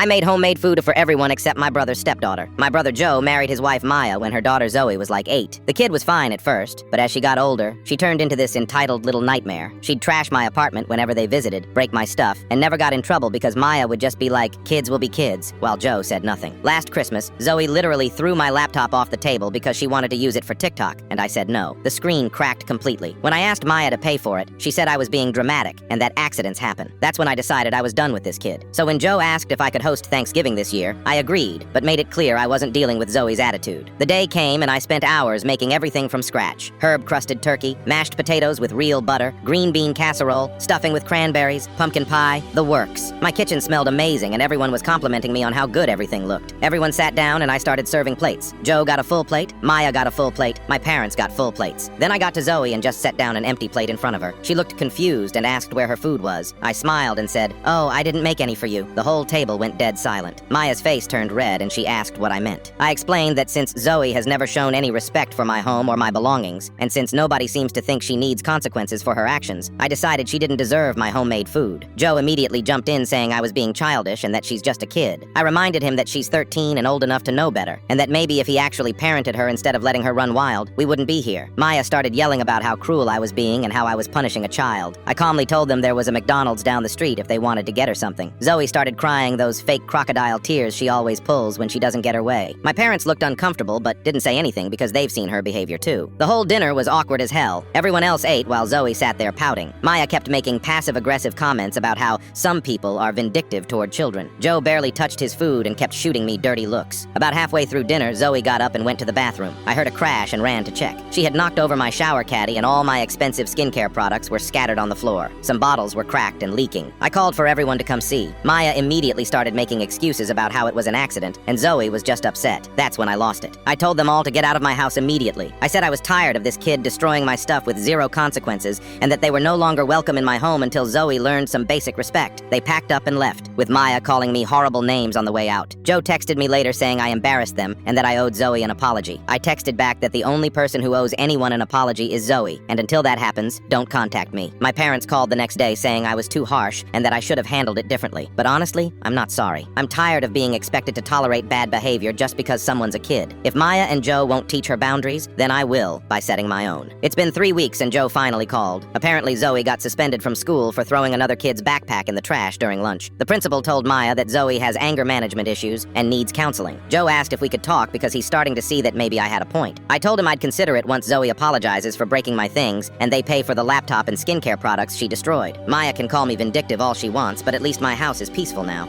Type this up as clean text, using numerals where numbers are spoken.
I made homemade food for everyone except my brother's stepdaughter. My brother Joe married his wife Maya when her daughter Zoe was like 8. The kid was fine at first, but as she got older, she turned into this entitled little nightmare. She'd trash my apartment whenever they visited, break my stuff, and never got in trouble because Maya would just be like, "Kids will be kids," while Joe said nothing. Last Christmas, Zoe literally threw my laptop off the table because she wanted to use it for TikTok, and I said no. The screen cracked completely. When I asked Maya to pay for it, she said I was being dramatic and that accidents happen. That's when I decided I was done with this kid. So when Joe asked if I could host Thanksgiving this year, I agreed, but made it clear I wasn't dealing with Zoe's attitude. The day came and I spent hours making everything from scratch. Herb-crusted turkey, mashed potatoes with real butter, green bean casserole, stuffing with cranberries, pumpkin pie, the works. My kitchen smelled amazing and everyone was complimenting me on how good everything looked. Everyone sat down and I started serving plates. Joe got a full plate, Maya got a full plate, my parents got full plates. Then I got to Zoe and just set down an empty plate in front of her. She looked confused and asked where her food was. I smiled and said, "Oh, I didn't make any for you." The whole table went dead silent. Maya's face turned red and she asked what I meant. I explained that since Zoe has never shown any respect for my home or my belongings, and since nobody seems to think she needs consequences for her actions, I decided she didn't deserve my homemade food. Joe immediately jumped in saying I was being childish and that she's just a kid. I reminded him that she's 13 and old enough to know better, and that maybe if he actually parented her instead of letting her run wild, we wouldn't be here. Maya started yelling about how cruel I was being and how I was punishing a child. I calmly told them there was a McDonald's down the street if they wanted to get her something. Zoe started crying those fake crocodile tears she always pulls when she doesn't get her way. My parents looked uncomfortable but didn't say anything because they've seen her behavior too. The whole dinner was awkward as hell. Everyone else ate while Zoe sat there pouting. Maya kept making passive-aggressive comments about how some people are vindictive toward children. Joe barely touched his food and kept shooting me dirty looks. About halfway through dinner, Zoe got up and went to the bathroom. I heard a crash and ran to check. She had knocked over my shower caddy and all my expensive skincare products were scattered on the floor. Some bottles were cracked and leaking. I called for everyone to come see. Maya immediately started making excuses about how it was an accident, and Zoe was just upset. That's when I lost it. I told them all to get out of my house immediately. I said I was tired of this kid destroying my stuff with zero consequences, and that they were no longer welcome in my home until Zoe learned some basic respect. They packed up and left, with Maya calling me horrible names on the way out. Joe texted me later saying I embarrassed them and that I owed Zoe an apology. I texted back that the only person who owes anyone an apology is Zoe, and until that happens, don't contact me. My parents called the next day saying I was too harsh and that I should have handled it differently. But honestly, I'm not sorry. I'm tired of being expected to tolerate bad behavior just because someone's a kid. If Maya and Joe won't teach her boundaries, then I will by setting my own. It's been 3 weeks and Joe finally called. Apparently Zoe got suspended from school for throwing another kid's backpack in the trash during lunch. The principal told Maya that Zoe has anger management issues and needs counseling. Joe asked if we could talk because he's starting to see that maybe I had a point. I told him I'd consider it once Zoe apologizes for breaking my things and they pay for the laptop and skincare products she destroyed. Maya can call me vindictive all she wants, but at least my house is peaceful now.